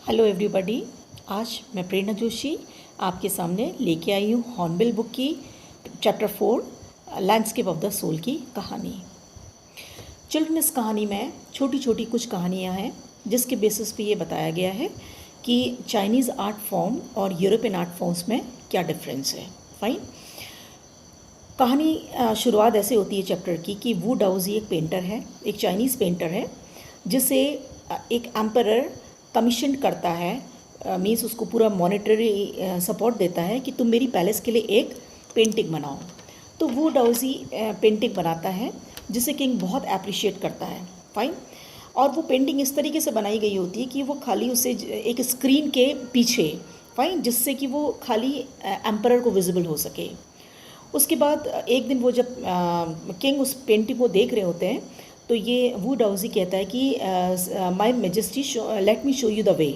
Hello everybody. आज मैं प्रेरणा जोशी आपके सामने लेके आई हूँ हॉर्नबिल बुक की chapter 4 landscape of the soul की कहानी। चिल्ड्रन, इस कहानी में छोटी छोटी कुछ कहानियाँ हैं जिसके बेसिस पे ये बताया गया है कि चाइनीज़ आर्ट फॉर्म और यूरोपियन आर्ट फॉर्म्स में क्या डिफरेंस है। फाइन। कहानी शुरुआत ऐसे होती है चैप्टर की कि वू डाओजी एक पेंटर है, एक चाइनीज़ पेंटर है जिसे एक एम्परर कमीशन करता है, मीन्स उसको पूरा मॉनेटरी सपोर्ट देता है कि तुम मेरी पैलेस के लिए एक पेंटिंग बनाओ। तो वो डाउजी पेंटिंग बनाता है जिसे किंग बहुत अप्रिशिएट करता है। फाइन। और वो पेंटिंग इस तरीके से बनाई गई होती है कि वो खाली उसे एक स्क्रीन के पीछे, फाइन, जिससे कि वो खाली एम्परर को विजिबल हो सके। उसके बाद एक दिन वो जब किंग उस पेंटिंग को देख रहे होते हैं तो ये वू डाउजी कहता है कि my majesty let me show you the way.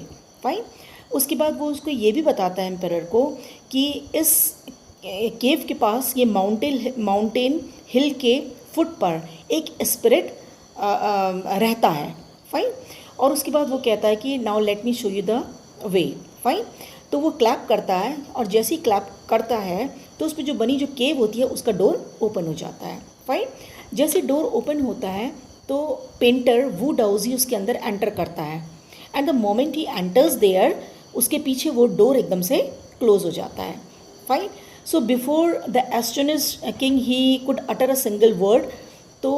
Fine. उसके बाद वो उसको ये भी बताता है एम्परर को कि इस केव के पास ये माउंटेन हिल के फुट पर एक स्पिरिट रहता है। फाइन। और उसके बाद वो कहता है कि now let me show you the way. Fine. तो वो क्लैप करता है और जैसे ही क्लैप करता है तो उस पर जो बनी जो केव होती है उसका डोर ओपन हो जाता है। फाइन। जैसे डोर ओपन होता है तो पेंटर वू डाउजी उसके अंदर एंटर करता है एंड द मोमेंट ही एंटर्स देयर उसके पीछे वो डोर एकदम से क्लोज हो जाता है। Fine. So before the astonished king he could utter a single word. तो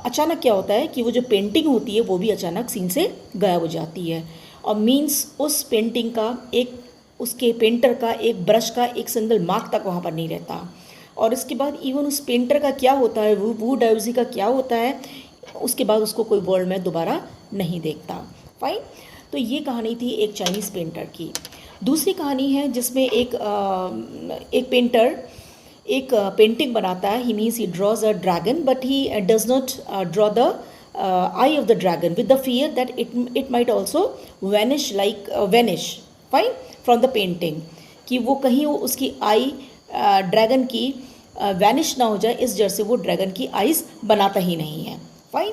अचानक क्या होता है कि वो जो पेंटिंग होती है वो भी अचानक सीन से गायब हो जाती है और मीन्स उस पेंटिंग का एक, उसके पेंटर का एक ब्रश का एक सिंगल मार्क तक वहाँ पर नहीं रहता। और इसके बाद इवन उस पेंटर का क्या होता है, वू डाउजी का क्या होता है, उसके बाद उसको कोई वर्ल्ड में दोबारा नहीं देखता। फाइन। तो ये कहानी थी एक चाइनीज़ पेंटर की। दूसरी कहानी है जिसमें एक पेंटर एक पेंटिंग बनाता है। He means he draws a dragon but he does not draw the eye of the dragon with the fear that it might also vanish fine from the painting, कि वो कहीं वो उसकी आई ड्रैगन की vanish ना हो जाए, इस डर से वो ड्रैगन की आइज़ बनाता ही नहीं है। फाइन।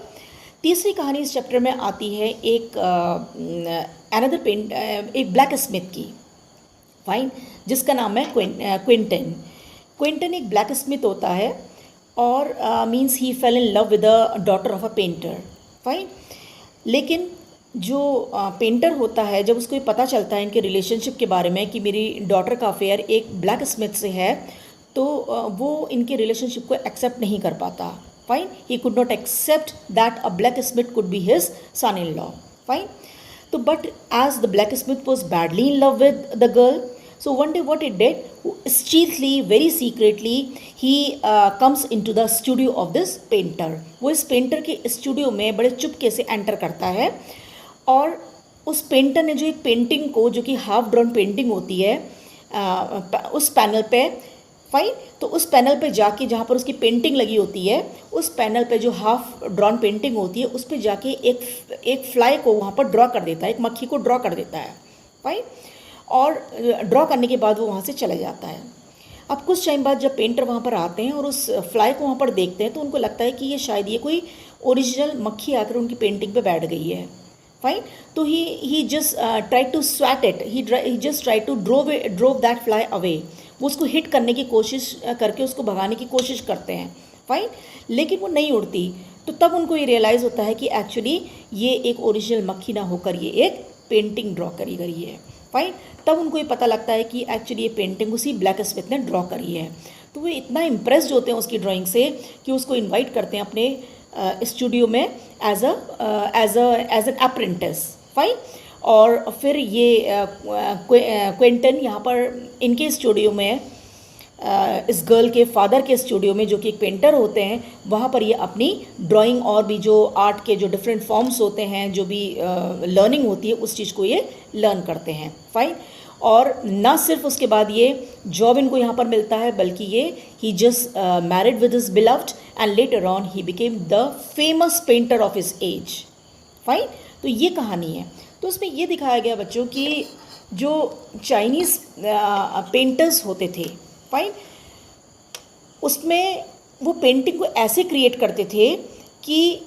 तीसरी कहानी इस चैप्टर में आती है एक एक ब्लैक स्मिथ की। फाइन। जिसका नाम है क्विंटन। क्विंटन एक ब्लैक स्मिथ होता है और means he fail in love with the daughter of a painter. Fine. लेकिन जो पेंटर होता है, जब उसको ये पता चलता है इनके रिलेशनशिप के बारे में कि मेरी डॉटर का अफेयर एक ब्लैक स्मिथ से है, तो वो इनके रिलेशनशिप को एक्सेप्ट नहीं कर पाता। Fine. He could not accept that a blacksmith could be his son in law. Fine. तो but as the blacksmith was badly in love with the girl, so one day what it did, stealthily, very secretly, he comes into the studio of this painter. वो इस painter के studio में बड़े चुपके से enter करता है और उस पेंटर ने जो एक पेंटिंग को, जो कि हाफ ड्रॉन पेंटिंग होती है, उस पैनल पे, फाइन, तो उस पैनल पे जाके जहाँ पर उसकी पेंटिंग लगी होती है, उस पैनल पे जो हाफ ड्रॉन पेंटिंग होती है उस पर जाके एक फ्लाई को वहाँ पर ड्रॉ कर देता है, एक मक्खी को ड्रॉ कर देता है। फाइन। और ड्रॉ करने के बाद वो वहाँ से चला जाता है। अब कुछ टाइम बाद जब पेंटर वहाँ पर आते हैं और उस फ्लाई को वहाँ पर देखते हैं तो उनको लगता है कि ये शायद ये कोई ओरिजिनल मक्खी आकर उनकी पेंटिंग पे बैठ गई है। फाइन। तो he just try to swat it, he just try to drove that fly away. वो उसको हिट करने की कोशिश करके उसको भगाने की कोशिश करते हैं। फाइन। लेकिन वो नहीं उड़ती। तो तब उनको ये रियलाइज़ होता है कि एक्चुअली ये एक ओरिजिनल मक्खी ना होकर ये एक पेंटिंग ड्रॉ करी गई है। फाइन। तब उनको ये पता लगता है कि एक्चुअली ये पेंटिंग उसी ब्लैक स्मिथ ने ड्रॉ करी है। तो वो इतना इम्प्रेस्ड होते हैं उसकी ड्राइंग से कि उसको इनवाइट करते हैं अपने स्टूडियो में एज एन अप्रेंटिस। फाइन। और फिर ये क्विंटन यहाँ पर इनके स्टूडियो में, इस गर्ल के फादर के स्टूडियो में, जो कि एक पेंटर होते हैं, वहाँ पर ये अपनी ड्राइंग और भी जो आर्ट के जो डिफरेंट फॉर्म्स होते हैं, जो भी लर्निंग होती है, उस चीज़ को ये लर्न करते हैं। फाइन। और ना सिर्फ उसके बाद ये जॉब इनको यहाँ पर मिलता है, बल्कि ये he just married with his beloved and later on he became the famous painter of his age. Fine. तो ये कहानी है। तो उसमें ये दिखाया गया बच्चों कि जो चाइनीज़ पेंटर्स होते थे, फाइन, उसमें वो पेंटिंग को ऐसे क्रिएट करते थे कि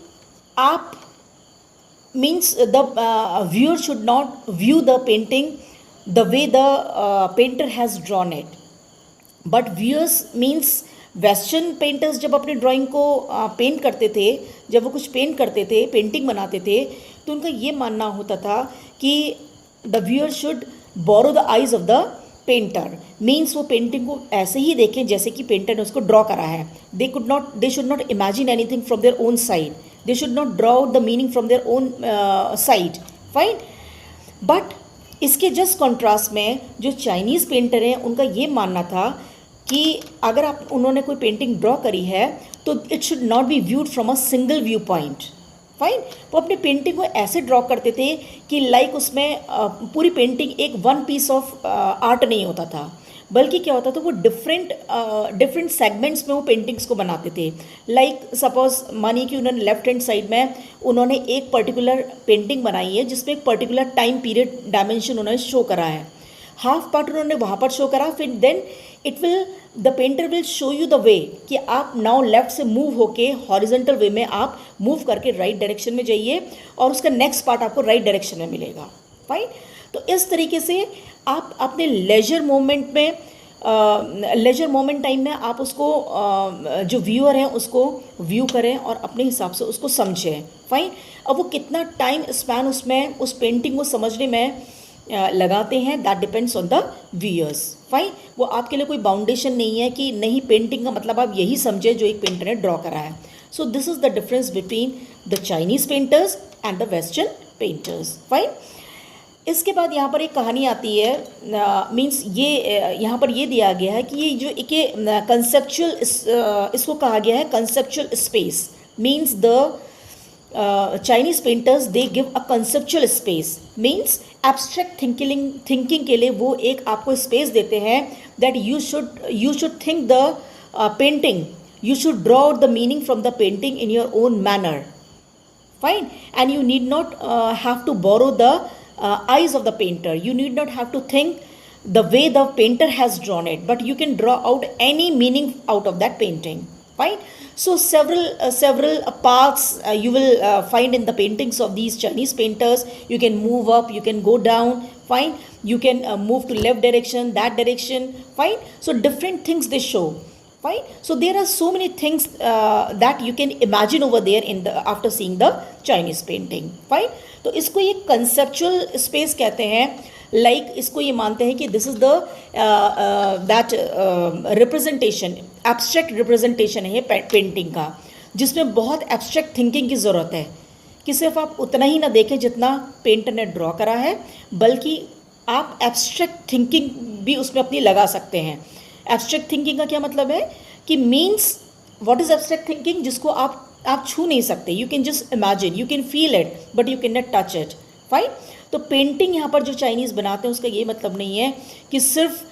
आप means the viewer should not view the painting the way the painter has drawn it. But viewers means western painters जब अपने ड्राइंग को पेंट करते थे, जब वो कुछ पेंट करते थे, पेंटिंग बनाते थे, तो उनका ये मानना होता था कि the viewer should borrow the eyes of the painter, means वो पेंटिंग को ऐसे ही देखें जैसे कि पेंटर ने उसको ड्रॉ करा है. They should not imagine anything from their own side, they should not draw out the meaning from their own side. Fine. But इसके जस्ट कॉन्ट्रास्ट में जो चाइनीज़ पेंटर हैं उनका ये मानना था कि अगर आप उन्होंने कोई पेंटिंग ड्रॉ करी है तो it should not be viewed from a single view point. Fine. वो अपनी पेंटिंग को ऐसे ड्रॉ करते थे कि लाइक उसमें पूरी पेंटिंग एक वन पीस ऑफ आर्ट नहीं होता था, बल्कि क्या होता था वो डिफरेंट सेगमेंट्स में वो पेंटिंग्स को बनाते थे. लाइक सपोज मानिए कि उन्होंने लेफ्ट हैंड साइड में उन्होंने एक पर्टिकुलर पेंटिंग बनाई है जिसमें एक पर्टिकुलर टाइम पीरियड डायमेंशन उन्होंने शो करा है, हाफ पार्ट उन्होंने वहाँ पर शो करा. फिर then the painter will show you the way कि आप नाउ लेफ्ट से मूव होके हॉरिजेंटल वे में आप मूव करके राइट डायरेक्शन में जाइए और उसका नेक्स्ट पार्ट आपको राइट डायरेक्शन में मिलेगा. फाइन. तो इस तरीके से आप अपने लेजर मोमेंट टाइम में आप उसको जो व्यूअर हैं उसको व्यू करें और अपने हिसाब से उसको समझें. फाइन. अब वो कितना टाइम स्पैन उसमें उस पेंटिंग को समझने में लगाते हैं, that depends on the viewers. Fine. वो आपके लिए कोई बाउंडेशन नहीं है कि नहीं पेंटिंग का मतलब आप यही समझे जो एक पेंटर ने ड्रॉ करा है. So this is the difference between the Chinese painters and the western painters. Fine. इसके बाद यहाँ पर एक कहानी आती है, मीन्स ये यहाँ पर ये दिया गया है कि ये जो एक कंसेप्चुअल इसको कहा गया है conceptual space. Means the Chinese painters they give a conceptual space, means abstract thinking के लिए वो एक आपको स्पेस देते हैं that you should think the painting, you should draw out the meaning from the painting in your own manner. Fine. And you need not have to borrow the eyes of the painter, you need not have to think the way the painter has drawn it, but you can draw out any meaning out of that painting. Fine. So several paths you will find in the paintings of these Chinese painters. You can move up, you can go down. Fine. You can move to left direction, that direction. Fine. So different things they show. Fine. So there are so many things that you can imagine over there in the after seeing the Chinese painting. Fine. तो इसको ये conceptual space कहते हैं. Like इसको ये मानते हैं कि this is the that representation, abstract representation है पेंटिंग का, जिसमें बहुत एब्स्ट्रैक्ट थिंकिंग की ज़रूरत है कि सिर्फ आप उतना ही ना देखें जितना पेंटर ने ड्रॉ करा है, बल्कि आप एब्स्ट्रैक्ट थिंकिंग भी उसमें अपनी लगा सकते हैं. एब्स्ट्रैक्ट थिंकिंग का क्या मतलब है कि means what is abstract thinking, जिसको आप छू नहीं सकते. You can just imagine, you can feel it, but you can not touch it. Fine. तो पेंटिंग यहाँ पर जो चाइनीज़ बनाते हैं उसका ये मतलब नहीं है कि सिर्फ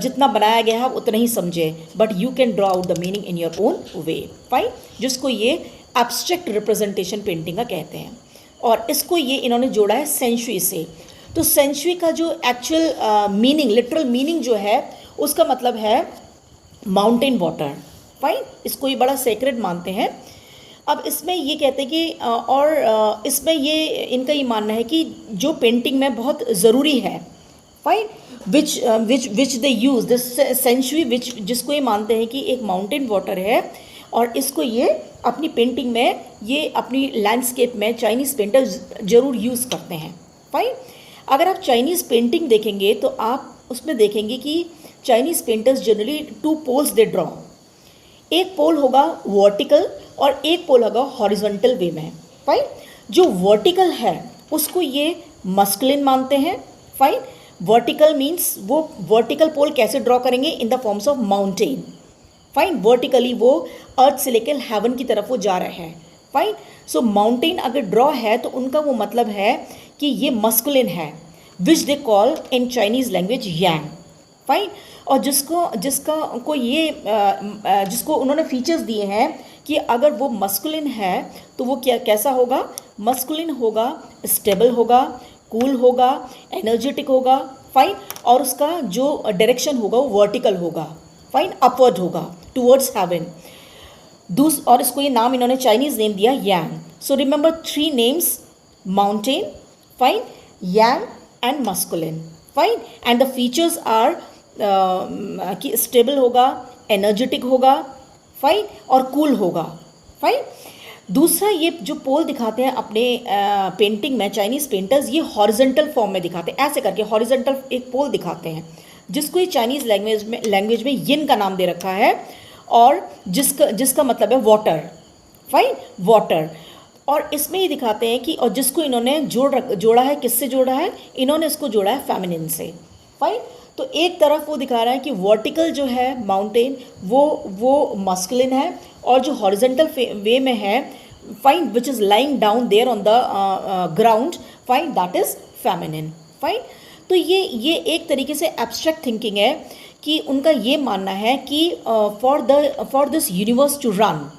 जितना बनाया गया है आप उतना ही समझे, but you can draw out the meaning in your own way. Fine. जिसको ये एब्स्ट्रैक्ट रिप्रेजेंटेशन पेंटिंग का कहते हैं. और इसको ये इन्होंने जोड़ा है सेंचुई से. तो सेंचुई का जो एक्चुअल मीनिंग, लिटरल मीनिंग जो है उसका मतलब है माउंटेन वाटर. फाइन. इसको ये बड़ा सेक्रेड मानते हैं. अब इसमें ये कहते हैं कि और इसमें ये इनका ये मानना है कि जो पेंटिंग में बहुत ज़रूरी है. Fine. Which they use this century, जिसको ये मानते हैं कि एक माउंटेन वाटर है और इसको ये अपनी पेंटिंग में, ये अपनी लैंडस्केप में चाइनीज़ पेंटर्स ज़रूर यूज़ करते हैं. फाइन. अगर आप चाइनीज़ पेंटिंग देखेंगे तो आप उसमें देखेंगे कि Chinese painters generally two poles they draw. एक पोल होगा वर्टिकल और एक पोल होगा हॉरिजॉन्टल वे में. फाइन. जो वर्टिकल है उसको ये मस्कुलिन मानते हैं. फाइन. वर्टिकल मीन्स वो वर्टिकल पोल कैसे ड्रॉ करेंगे, in the forms of mountain. Fine. Vertically वो अर्थ से लेकर हेवन की तरफ वो जा रहे हैं. फाइन. सो माउंटेन अगर ड्रॉ है तो उनका वो मतलब है कि ये मस्कुलिन है, which they call in Chinese language yang. Fine. और जिसको उन्होंने फीचर्स दिए हैं कि अगर वो मस्कुलिन है तो वो कैसा होगा, मस्कुलिन होगा, स्टेबल होगा, कूल होगा, एनर्जेटिक होगा. फाइन. और उसका जो डायरेक्शन होगा वो वर्टिकल होगा. फाइन. अपवर्ड होगा टूवर्ड्स हेवन. और इसको ये नाम इन्होंने चाइनीज़ नेम दिया yang. So remember 3 names mountain, fine, yang and masculine, fine, and the features are कि stable होगा, energetic होगा, fine, और cool होगा, fine. दूसरा ये जो पोल दिखाते हैं अपने पेंटिंग में चाइनीज़ पेंटर्स, ये हॉरिजेंटल फॉर्म में दिखाते हैं, ऐसे करके हॉरिजेंटल एक पोल दिखाते हैं, जिसको ये चाइनीज़ लैंग्वेज में यिन का नाम दे रखा है, और जिसका मतलब है वाटर, फाइन, वाटर. और इसमें ये दिखाते हैं कि, और जिसको इन्होंने जोड़ा है, किससे जोड़ा है, इन्होंने इसको जोड़ा है फेमिनिन से, फाइन. तो एक तरफ वो दिखा रहा है कि वर्टिकल जो है माउंटेन वो मस्कुलिन है, और जो हॉरिजेंटल वे में है, fine, which is lying down there on the ground, fine, that is feminine, fine. तो ये एक तरीके से एब्स्ट्रैक्ट थिंकिंग है कि उनका ये मानना है कि for this universe to run,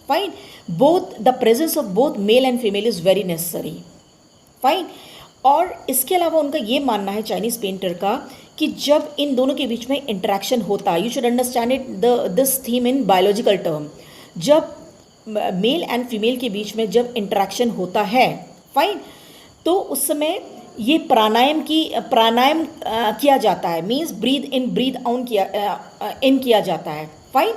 fine, both the presence of both male and female is very necessary, fine. और इसके अलावा उनका ये मानना है चाइनीज़ पेंटर का कि जब इन दोनों के बीच में इंटरेक्शन होता है, you should understand it this theme in biological term, जब मेल एंड फीमेल के बीच में जब इंटरेक्शन होता है, फाइन, तो उस समय ये प्राणायाम किया जाता है, means breathe in breathe out किया जाता है, fine.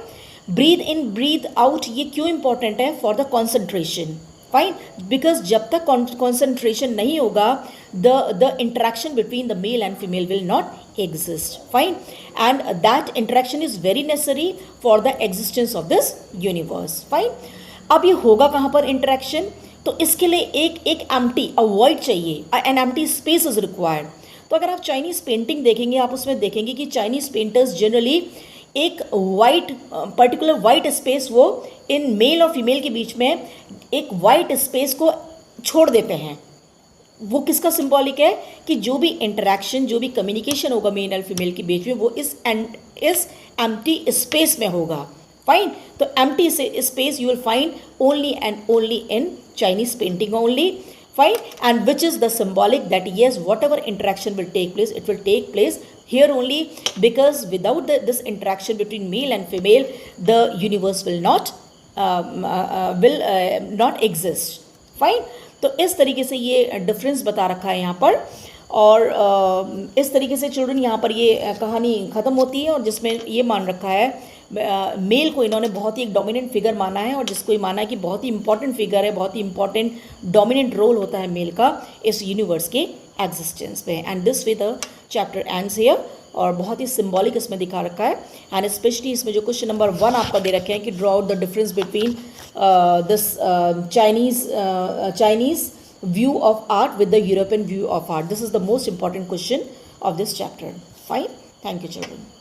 Breathe in breathe out ये क्यों इंपॉर्टेंट है? For the concentration, fine, because जब तक कॉन्सेंट्रेशन नहीं होगा, the interaction between the mail and female will not exist, fine, and that interaction is very necessary for the existence of this universe, fine. अब ये होगा कहाँ पर इंटरेक्शन? तो इसके लिए एक एम्प्टी, अ वॉइड चाहिए, an empty space is required. तो अगर आप चाइनीज़ पेंटिंग देखेंगे, आप उसमें देखेंगे कि चाइनीज़ पेंटर्स जनरली एक वाइट, पर्टिकुलर वाइट स्पेस वो इन मेल और फीमेल के बीच में एक वाइट स्पेस को छोड़ देते हैं. वो किसका सिंबॉलिक है? कि जो भी इंटरेक्शन, जो भी कम्युनिकेशन होगा मेल और फीमेल के बीच में, वो इस एम्प्टी स्पेस में होगा, फाइन. तो empty space you will find only and only in Chinese painting only, fine, and which is the symbolic that yes, whatever interaction will take place, it will take place here only, because without this interaction between male and female, the universe will not exist, fine. तो इस तरीके से ये difference बता रखा है यहाँ पर, और इस तरीके से चिल्ड्रन यहाँ पर ये कहानी ख़त्म होती है, और जिसमें ये मान रखा है मेल को इन्होंने बहुत ही एक डोमिनेंट फिगर माना है, और जिसको ये माना है कि बहुत ही इंपॉर्टेंट फिगर है, बहुत ही इंपॉर्टेंट डोमिनेंट रोल होता है मेल का इस यूनिवर्स के एग्जिस्टेंस पे. And this way the chapter ends here, और बहुत ही सिंबॉलिक इसमें दिखा रखा है. एंड स्पेशली इसमें जो क्वेश्चन नंबर 1 आपका दे रखे हैं कि draw out the difference between this Chinese view of art with the European view of art. This is the most important question of this chapter. Fine. Thank you, children.